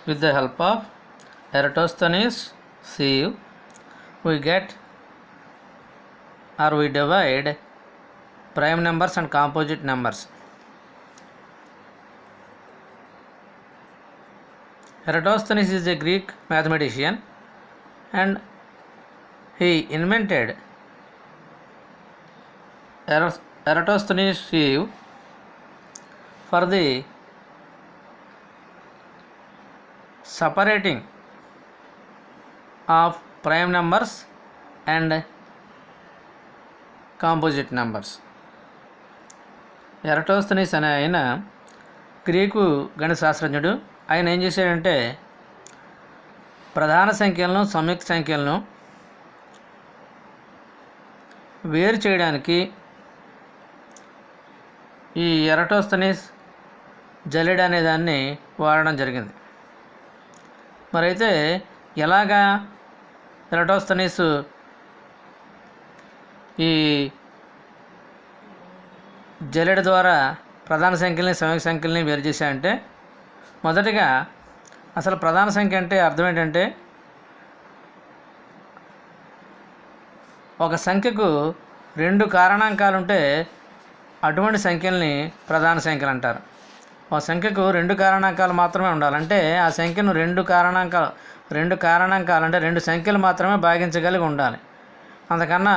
With the help of Eratosthenes' sieve, we get or we divide prime numbers and composite numbers. Eratosthenes is a Greek mathematician and he invented Eratosthenes' sieve for the separating of prime numbers and composite numbers. ఎరటోస్థెనీస్ అనే ఆయన Greek గణిత శాస్త్రజ్ఞుడు. ఆయన ఏం చేశాడంటే ప్రధాన సంఖ్యలను సంయుక్త సంఖ్యలను వేరు చేయడానికి ఈ ఎరటోస్థెనీస్ జల్లెడ అనే దాన్ని వాడడం జరిగింది. మరైతే ఎలాగా ఎరటోస్థెనీస్ ఈ జల్లెడ ద్వారా ప్రధాన సంఖ్యల్ని సంయుక్త సంఖ్యల్ని వేరు చేశాయంటే, మొదటిగా అసలు ప్రధాన సంఖ్య అంటే అర్థం ఏంటంటే ఒక సంఖ్యకు 2 కారణాంకాలు ఉంటే అటువంటి సంఖ్యల్ని ప్రధాన సంఖ్యలు అంటారు. ఒక సంఖ్యకు 2 కారణాంకాలు మాత్రమే ఉండాలంటే ఆ సంఖ్యను 2 కారణాంకాలు అంటే 2 సంఖ్యలు మాత్రమే భాగించగలిగి ఉండాలి. అంతకన్నా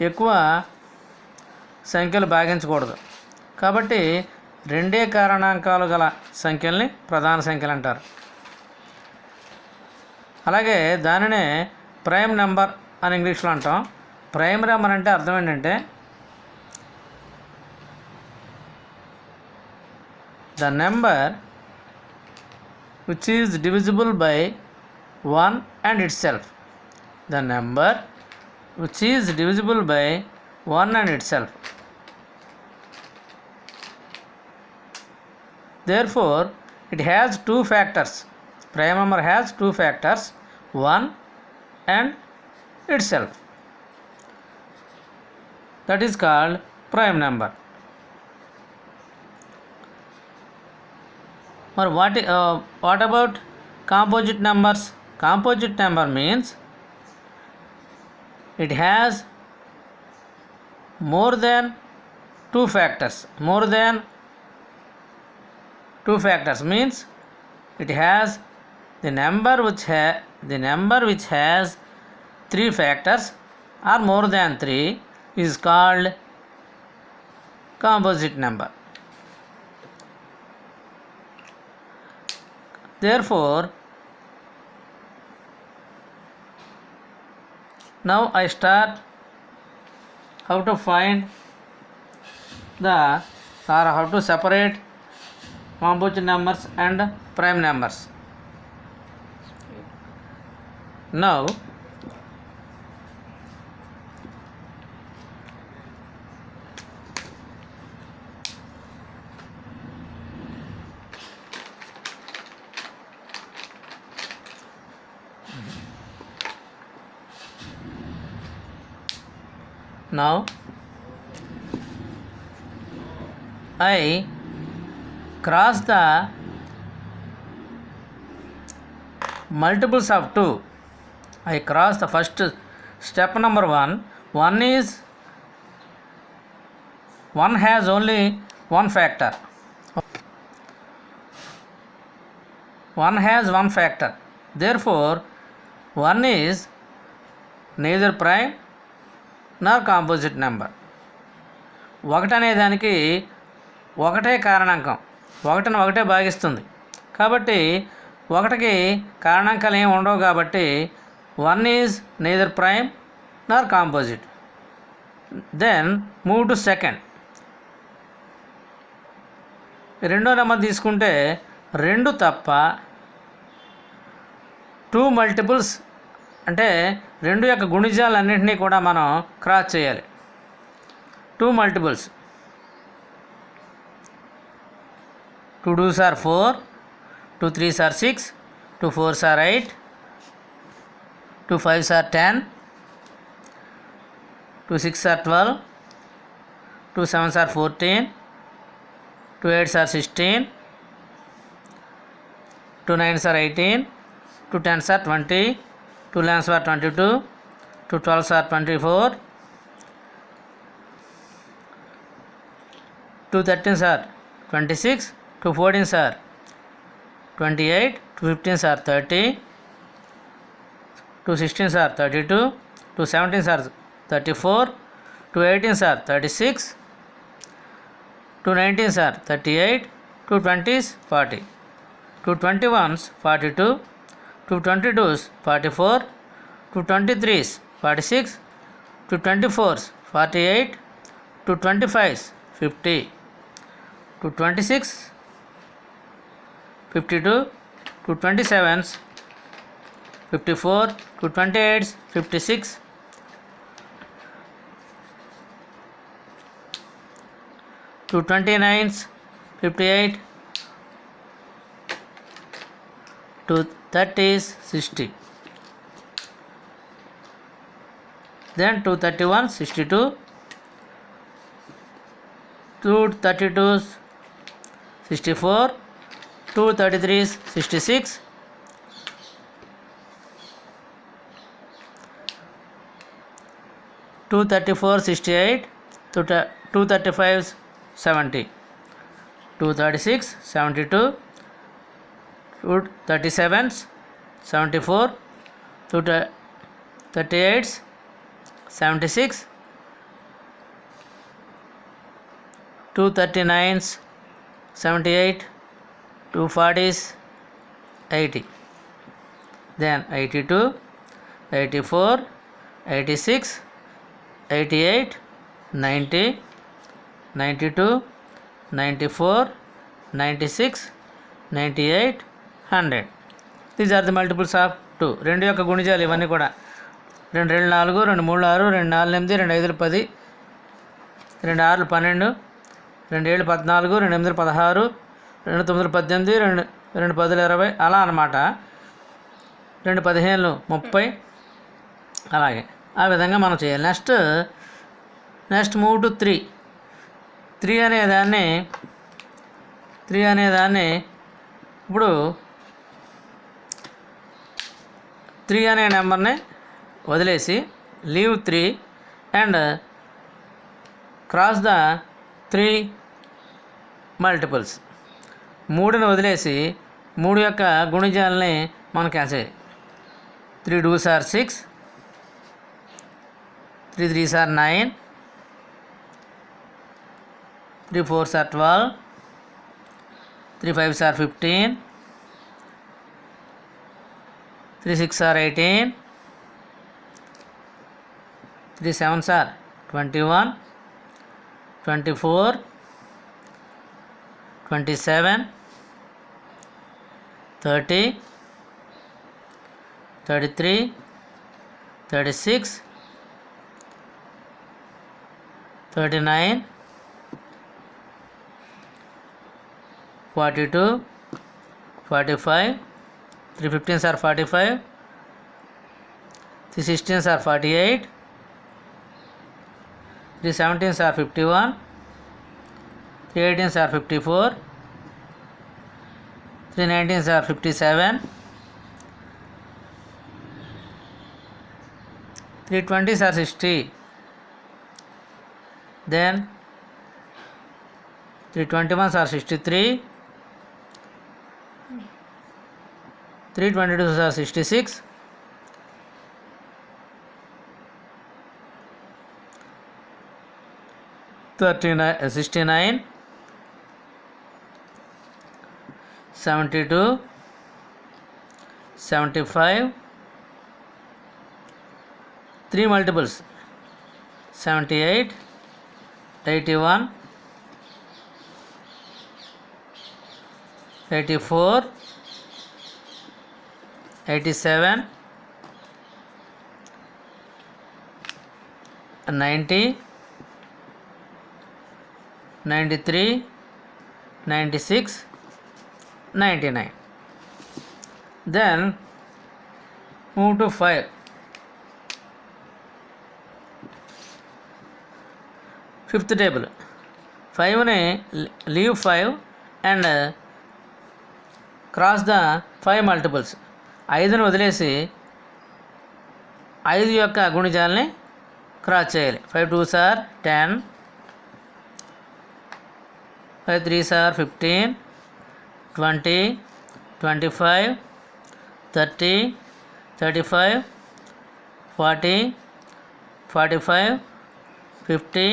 ఎక్కువ సంఖ్యలు భాగించకూడదు. కాబట్టి 2 కారణాంకాలు గల సంఖ్యల్ని ప్రధాన సంఖ్యలు అంటారు. అలాగే దానినే ప్రైమ్ నెంబర్ అని ఇంగ్లీష్లో అంటాం. ప్రైమ్ నెంబర్ అంటే అర్థం ఏంటంటే the number which is divisible by 1 and itself. The number which is divisible by 1 and itself. Therefore, it has 2 factors. Prime number has 2 factors, 1 and itself. That is called prime number. Or what about composite numbers? Composite number means it has more than 2 factors. More than 2 factors means it has the number which has 3 factors or more than 3 is called composite number. Therefore, now I start how to find how to separate composite numbers and prime numbers. Now I cross the multiples of 2. I cross the first step number 1. 1 has only 1 factor. 1 has 1 factor. Therefore, 1 is neither prime nor composite number. 1 అనే దానికి ఒకటే కారణాంకం, 1ని 1 భాగిస్తుంది. కాబట్టి 1కి కారణాంకాలు ఏమి ఉండవు. కాబట్టి 1 is neither prime nor composite. Then move to second. రెండో నెంబర్ తీసుకుంటే 2 తప్ప 2 మల్టిపుల్స్ అంటే 2 యొక్క గుణిజాలన్నింటినీ కూడా మనం క్రాస్ చేయాలి. 2 multiples. 2 2s are 4, 2 3s are 6, 2 4s are 8, 2 5s are 10, 2 6s are 12, 2 7s are 14, 2 8s are 16, 2 9s are 18, 2 10s are 20, 2 11s are 22, 2 12s are 24, 2 13s are 26, 2 14s are 28, 2 15s are 30, 2 16s are 32, 2 17s are 34, 2 18s are 36, 2 19s are 38, 2 20s 40, 2 21s 42, 2 22s 44, 2 23s 46, 2 24s 48, 2 25s 50, 2 26 52, 2 27s 54, 2 28s 56, 2 29s 58, 2 30s 60, then 2 31s 62, 2 32s 64, 2 33s 66, 2 34s 68, 2 35s 70, 2 36 72, 2 37s 74, 2 38s 76, 2 39s 78, 2 40s 80, then 82, 84, 86, 88, 90, 92, 94, 96, 98, 100. These are the multiples of 2. రెండు యొక్క గుణిజాలు ఇవన్నీ కూడా 2 2 4, 2 3 6, 2 4 8, 2 5 10, 2 6 12, 2 7 14, 2 8 16, 2 9 18, 2 10 20 అలా అన్నమాట. 2 15 30 అలాగే ఆ విధంగా మనం చేయాలి. Next move to 3. 3 అనేదాన్ని ఇప్పుడు 3 అనే నెంబర్ని వదిలేసి leave 3 and cross the 3 multiples. 3ని వదిలేసి 3 యొక్క గుణిజాలని మనం క్యాన్సిల్ చేయాలి. 3 2s are 6, 3 3s are 9, 3 4s are 12, 3 5s are 15, 3 6 are 18, 3 7s are 21, 24, 27, 30, 33, 36, 39, 42, 45, 3 15s are 45, 3 16s are 48, 3 17s are 51, 3 18s are 54, 3 19s are 57, 3 20s are 60, then 3 21s are 63, 3 22s are 66, 69, 72, 75, 3 multiples 78, 81, 84, 87, 90, 93, 96, 99. Then move to 5. 5th table. 5 ne leave 5 and cross the 5 multiples. 5ని వదిలేసి 5 యొక్క గుణిజాలని cross చేయాలి. 5 2s are 10, 5 3s are 15, 20, 25, 30, 35, 40, 45, 50,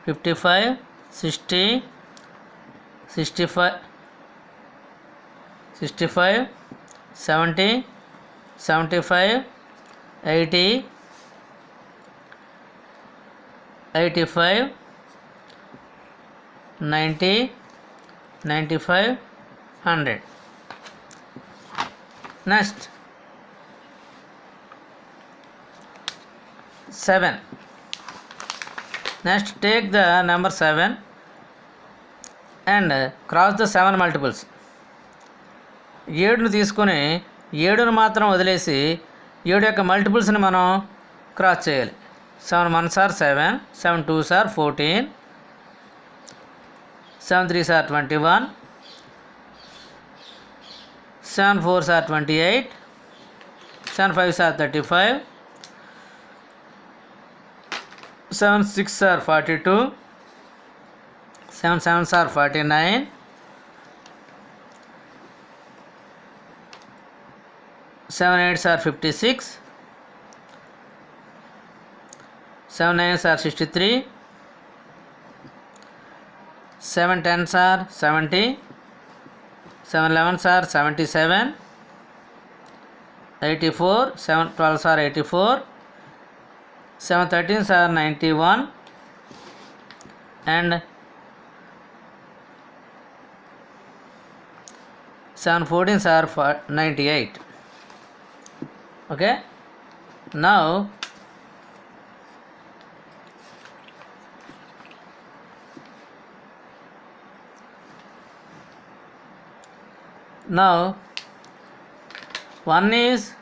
55, 60, 65, 70, 75, 80, 85, 90, 95, 100. Next 7. Next take the number 7 and cross the 7 multiples. 7ను తీసుకొని 7ను మాత్రం వదిలేసి 7 యొక్క మల్టిపుల్స్ని మనం cross చేయాలి. 7 1s are 7, 7 2s are 14, 7 3s are 21, 7 4s are 28, 7 5s are 35, 7 6s are 42, 7 7s are 49, 7 8s are 56, 7 9s are 63, 7 10s are 70, 7 11s are 77, 84, 7 12s are 84, 7 13s are 91, and 7 14s are 98. Okay, now one is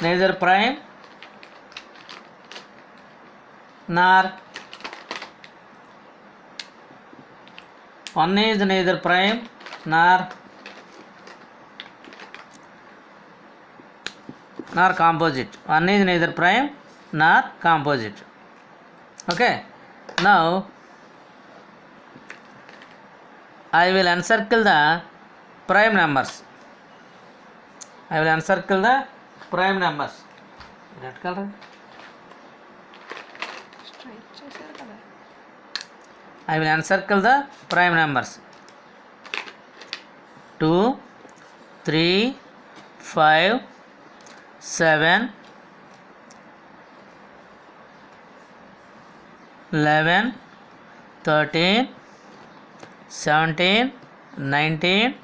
neither prime nor composite. One is neither prime nor composite. Okay, now I will encircle the prime numbers. Red color. I will encircle the prime numbers. 2, 3, 5, 7, 11, 13, 17, 19,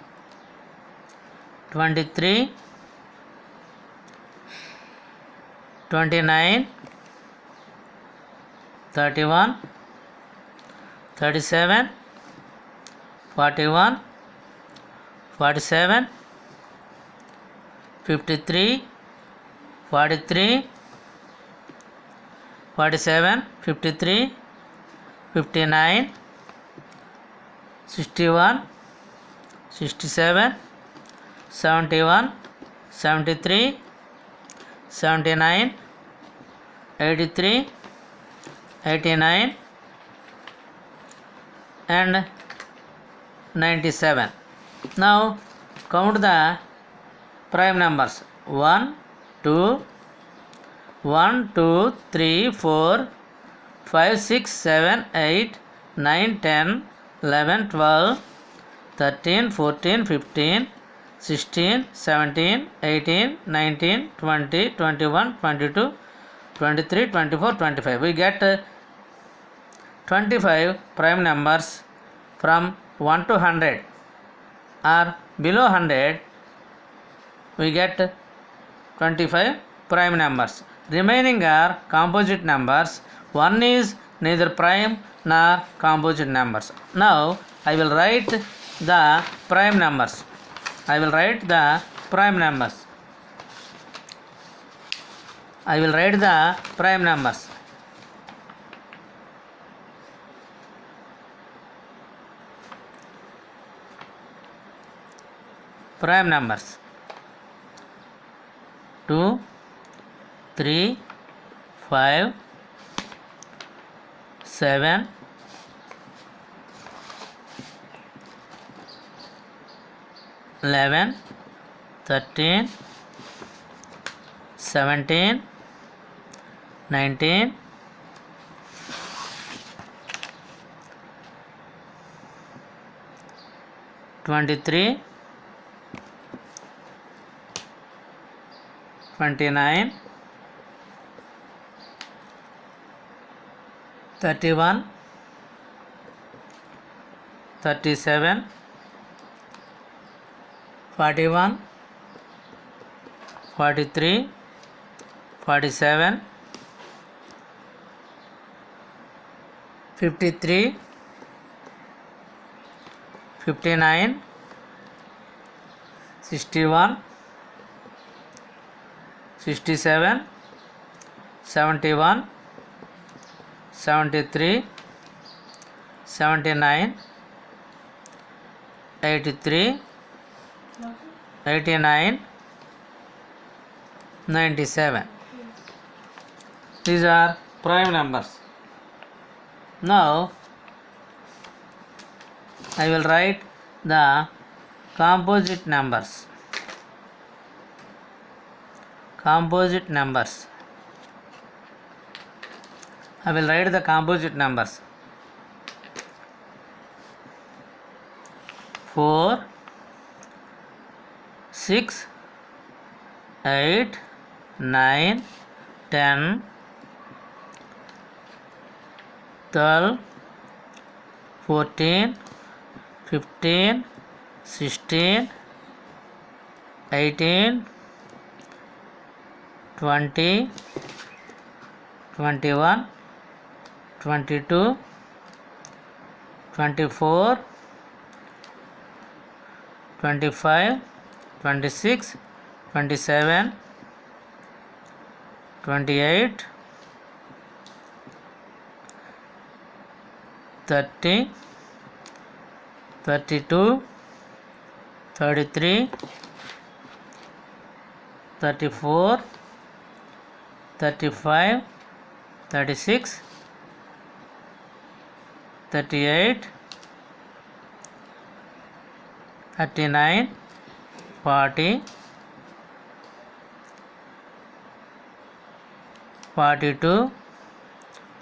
23, 29, 31, 37, 41, 47, 53, 43, 47, 53, 59, 61, 67, 71, 73, 79, 83, 89, and 97. Now count the prime numbers. 1 2 3 4 5 6 7 8 9 10 11 12 13 14 15 16 17 18 19 20 21 22 23 24 25. We get 25 prime numbers from 1 to 100, or below 100 we get 25 prime numbers. Remaining are composite numbers. One is neither prime nor composite numbers. Now I will write the prime numbers. I will write the prime numbers. Prime numbers 2, 3, 5, 7, 11, 13, 17, 19, 23, 29, 31, 37, 41, 43, 47, 53, 59, 61, 67, 71, 73, 79, 83, 89, 97. These are prime numbers. Now I will write the composite numbers. Composite numbers. I will write the composite numbers. 4, 6, 8, 9, 10, 12, 14, 15, 16, 18, 20, 21, 22, 24, 25, 26, 27, 28, 30, 32, 33, 34, 35, 36, 38, 39, 40, 42,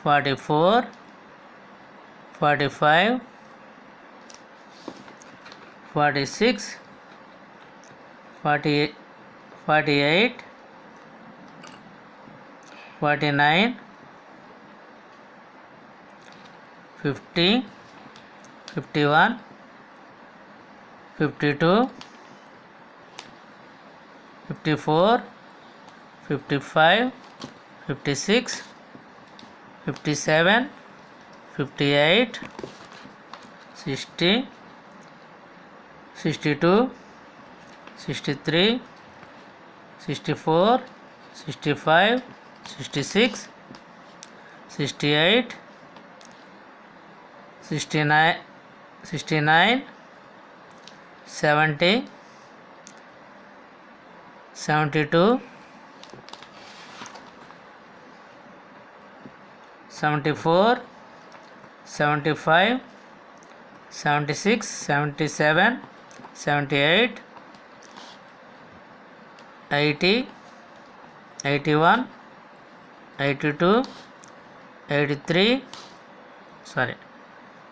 44, 45, 46, 48, 49, 50, 51, 52, 54, 55, 56, 57, 58, 60, 62, 63, 64, 65, 66, 68, 69, 70, 72, 74, 75, 76, 77, 78, 80, 81, 82, 83,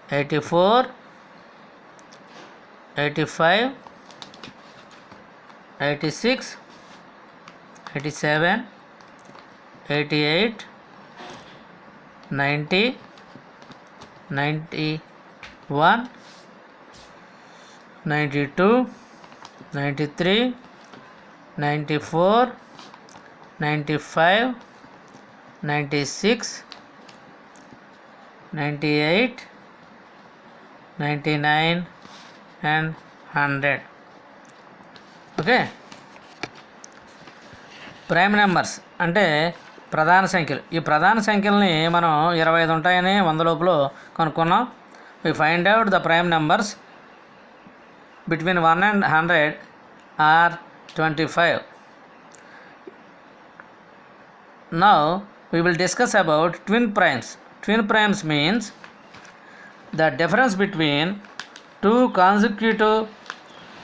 84, 85, 86, 87, 88, 90, 91, 92, 93, 94, 95, 96, 98, 99 and 100. Okay, prime numbers అంటే ప్రధాన సంఖ్యలు. ఈ ప్రధాన సంఖ్యలని మనం 25 ఉంటాయని 100 లోపల కనుక్కున్నాం. We find out the prime numbers between 1 and 100 or 25. Now we will discuss about twin primes. Twin primes means the difference between two consecutive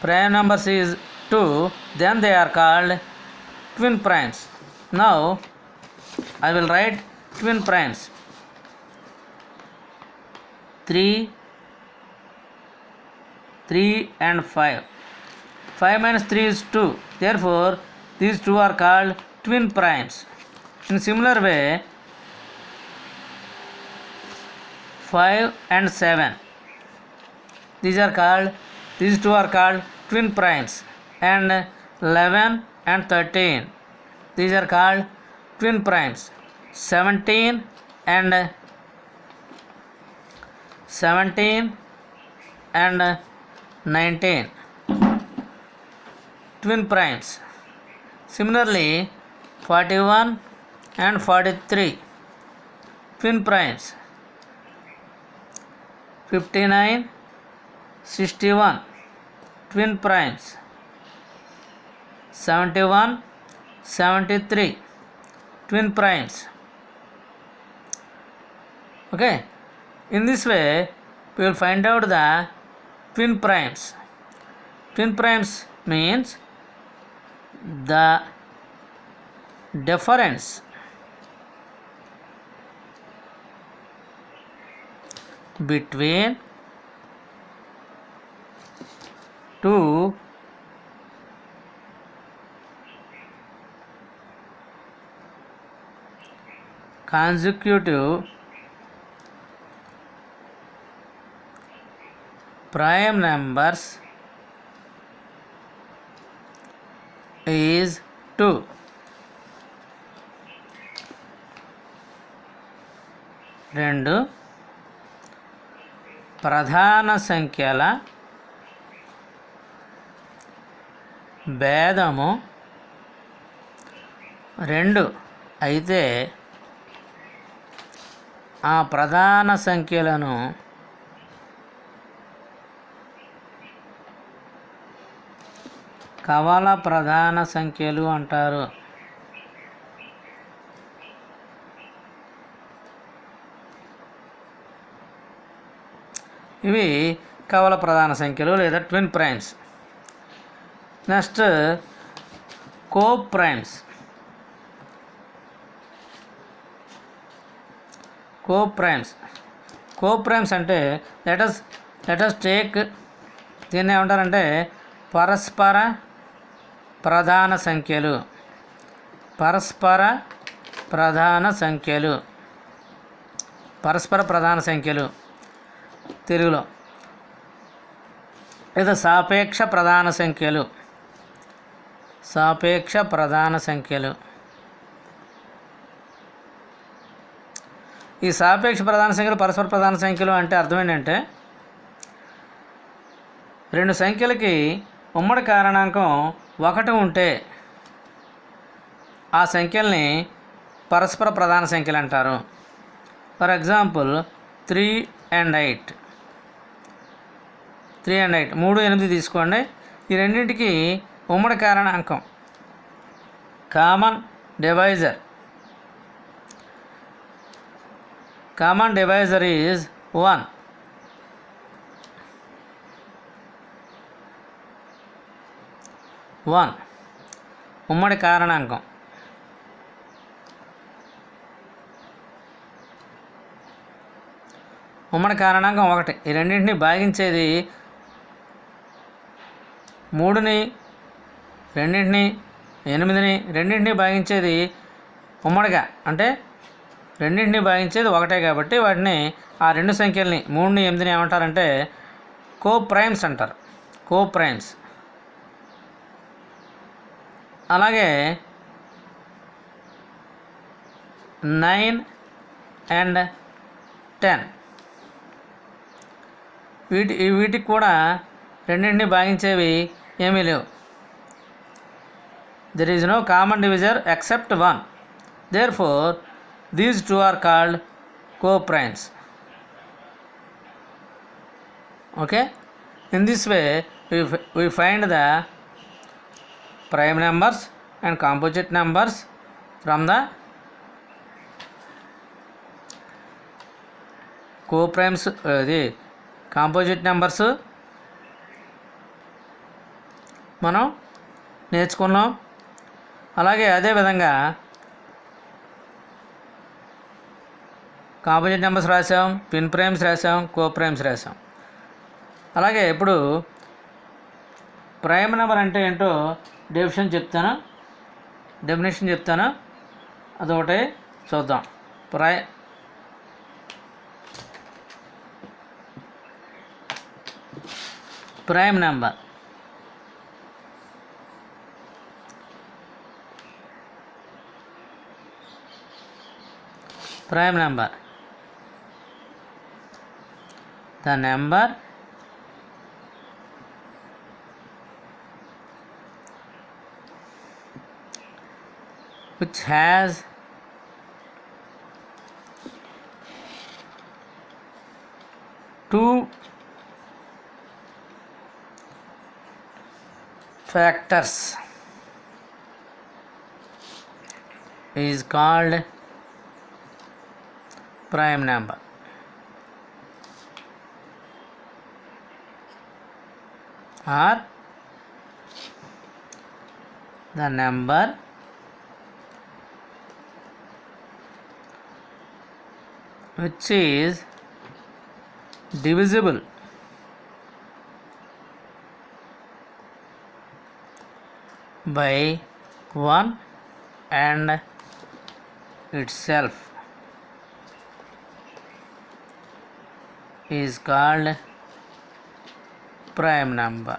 prime numbers is 2, then they are called twin primes. Now I will write twin primes. 3 and 5. 5 minus 3 is 2. Therefore, these two are called twin primes. In similar way, 5 and 7. These two are called twin primes. And 11 and 13. These are called twin primes. 17 and 19 twin primes. Similarly, 41 and 43 twin primes. 59, 61 twin primes. 71, 73 twin primes. Okay, in this way we will find out the twin primes. Twin primes means the difference between two consecutive prime numbers is 2. రెండు ప్రధాన సంఖ్యల భేదము 2 అయితే ఆ ప్రధాన సంఖ్యలను కవల ప్రధాన సంఖ్యలు అంటారు. ఇవి కవల ప్రధాన సంఖ్యలు లేదా twin primes. Next co primes. Co primes అంటే లెటస్ టేక్, దీన్ని ఏమంటారంటే పరస్పర ప్రధాన సంఖ్యలు. పరస్పర ప్రధాన సంఖ్యలు తెలుగులో, లేదా సాపేక్ష ప్రధాన సంఖ్యలు. ఈ సాపేక్ష ప్రధాన సంఖ్యలు, పరస్పర ప్రధాన సంఖ్యలు అంటే అర్థం ఏంటంటే, రెండు సంఖ్యలకి ఉమ్మడి కారణాంకం 1 ఉంటే ఆ సంఖ్యల్ని పరస్పర ప్రధాన సంఖ్యలు అంటారు. For example 3 and 8. 3 and 8 3, 8 తీసుకోండి. ఈ రెండింటికి ఉమ్మడి కారణాంకం కామన్ డివైజర్ ఈజ్ 1. ఉమ్మడి కారణాంకం. ఉమ్మడి కారణాంకం 1. ఈ రెండింటిని భాగించేది 3ని, 2ని, 8ని రెండింటిని భాగించేది ఉమ్మడిగా, అంటే రెండింటిని భాగించేది 1 కాబట్టి వాటిని, ఆ రెండు సంఖ్యల్ని 3ని, 8ని ఏమంటారంటే కో ప్రైమ్స్ అంటారు. Co primes. అలాగే 9 and 10 వీటికి కూడా రెండింటిని భాగించేవి ఏమీ లేవు. There is no common divisor except 1. Therefore these two are called co-primes. Okay, in this way we find the prime numbers and composite numbers from the co-primes, అది composite numbers మనం నేర్చుకున్నాం. అలాగే అదేవిధంగా కాంపోజిట్ నెంబర్స్ రాసాం, pin primes రాసాం, co primes రాసాం. అలాగే ఇప్పుడు ప్రైమ్ నెంబర్ అంటే ఏంటో డెఫినేషన్ చెప్తాను, అదొకటి చూద్దాం. Prime number the number which has two factors is called prime number. Or the number which is divisible by 1 and itself is called prime number.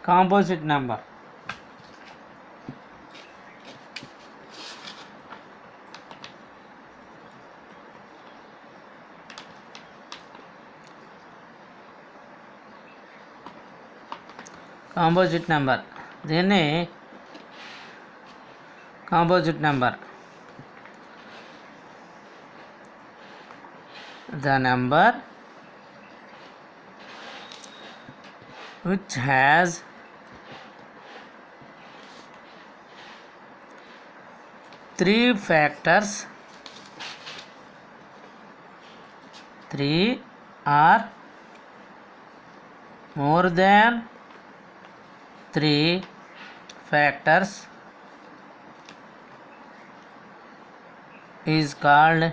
Composite number దీన్ని composite number the number which has three factors, 3 or more than 3 factors is called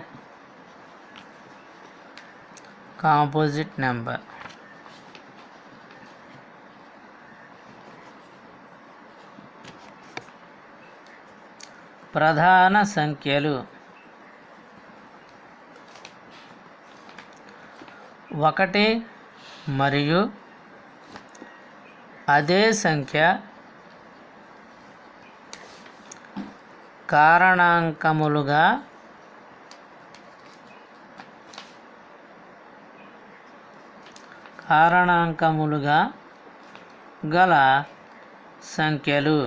composite number. ప్రధాన సంఖ్యలు 1 మరియు అదే సంఖ్య కారణాంకములుగా గల సంఖ్యలు.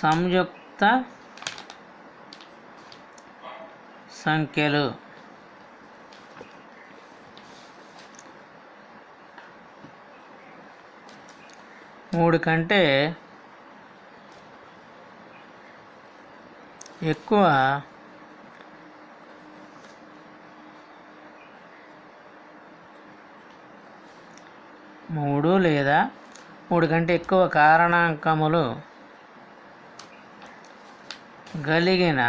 సంయుక్త సంఖ్యలు 3 కంటే ఎక్కువ మూడు లేదా 3 కంటే ఎక్కువ కారణాంకములు కలిగిన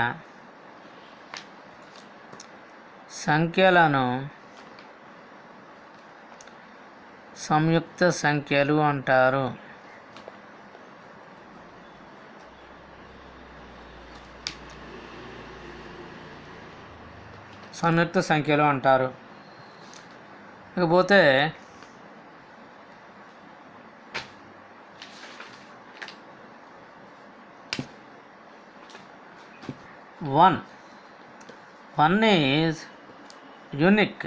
సంఖ్యలను సంయుక్త సంఖ్యలు అంటారు. ఇకపోతే one is unique.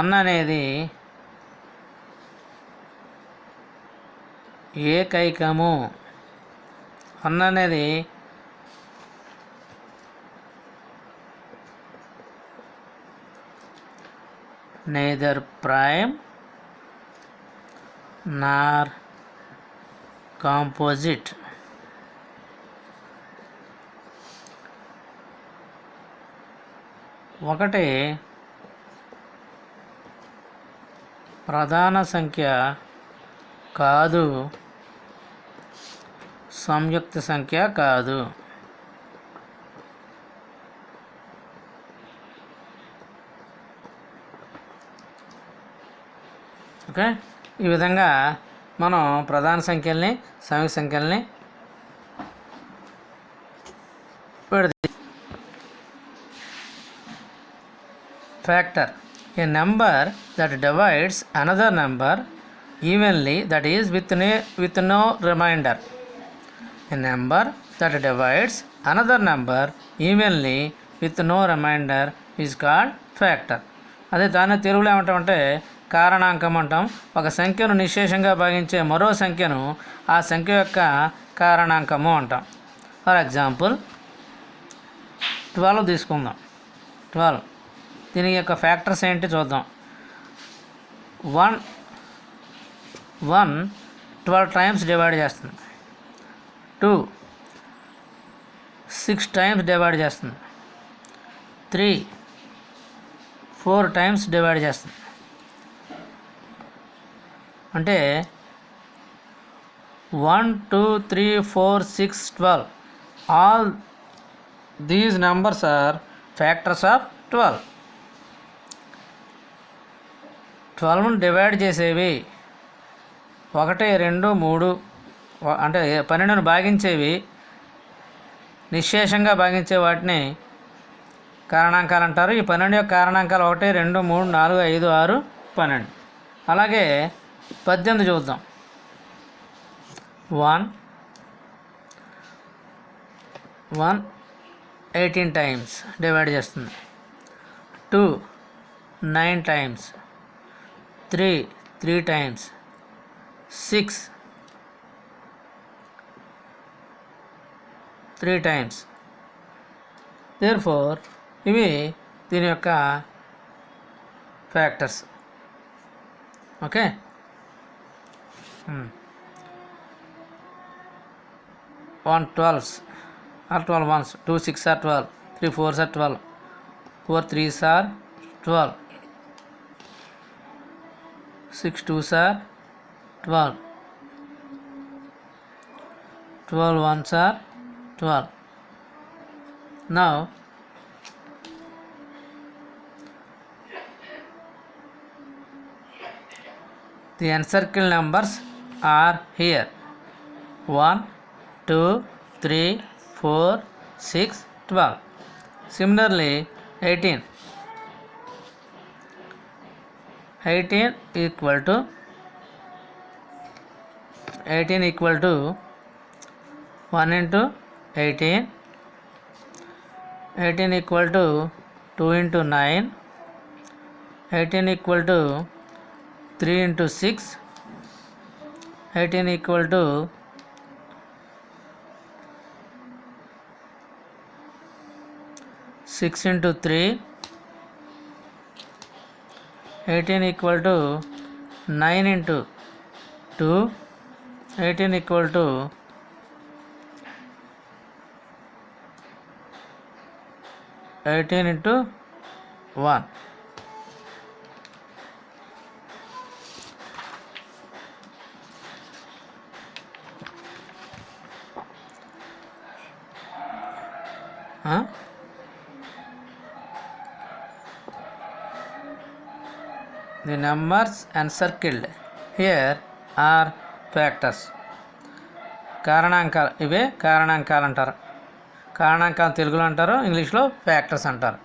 1 అనేది ఏకైకము. 1 అనేది neither prime nor composite. ఒకటి ప్రధాన సంఖ్య కాదు, సంయుక్త సంఖ్య కాదు. ఓకే, ఈ విధంగా మనం ప్రధాన సంఖ్యల్ని సంయుక్త సంఖ్యల్ని factor a number that divides another number evenly, that is with no remainder. A number that divides another number evenly with no remainder is called factor. అదే దాన్ని తెలుగులో ఏమంటామంటే కారణాంకం అంటాం. ఒక సంఖ్యను నిశ్శేషంగా భాగించే మరో సంఖ్యను ఆ సంఖ్య యొక్క కారణాంకము అంటాం. ఫర్ ఎగ్జాంపుల్ 12 తీసుకుందాం. 12 దీని యొక్క ఫ్యాక్టర్స్ ఏంటి చూద్దాం. 1 12 టైమ్స్ డివైడ్ చేస్తుంది. 2 6 టైమ్స్ డివైడ్ చేస్తుంది. 3 4 టైమ్స్ డివైడ్ చేస్తుంది. అంటే 1 2 3 4 6 12 all these numbers are factors of 12. 12ను డివైడ్ చేసేవి 1 2 3 అంటే 12ను భాగించేవి, నిశ్శేషంగా భాగించే వాటిని కారణాంకాలు అంటారు. ఈ 12 యొక్క కారణాంకాలు 1 2 3 4 5 6 12. అలాగే 18 చూద్దాం. 1 18 టైమ్స్ డివైడ్ చేస్తుంది. 2 9 టైమ్స్. 3 టైమ్స్. 6 3 టైమ్స్. దేర్ఫోర్ ఇవి దీని యొక్క factors. Okay, 1 12s or 12 ones, 2 6 are 12, 3 4s are 12, 4 3s are 12, 6 2s are 12, 12 ones are 12. Now the encircled numbers are here: 1 2 3 4 6 12. Similarly 18 equal to 1 into 18, 18 equal to 2 into 9, 18 equal to 3 into 6, 18 equal to 6 into 3, 18 equal to 9 into 2, 18 equal to 18 into 1. The numbers encircled here are factors. కారణాంకాలు, ఇవే కారణాంకాలు అంటారు. కారణాంకాలు తెలుగులో అంటారు, ఇంగ్లీష్లో factors అంటారు.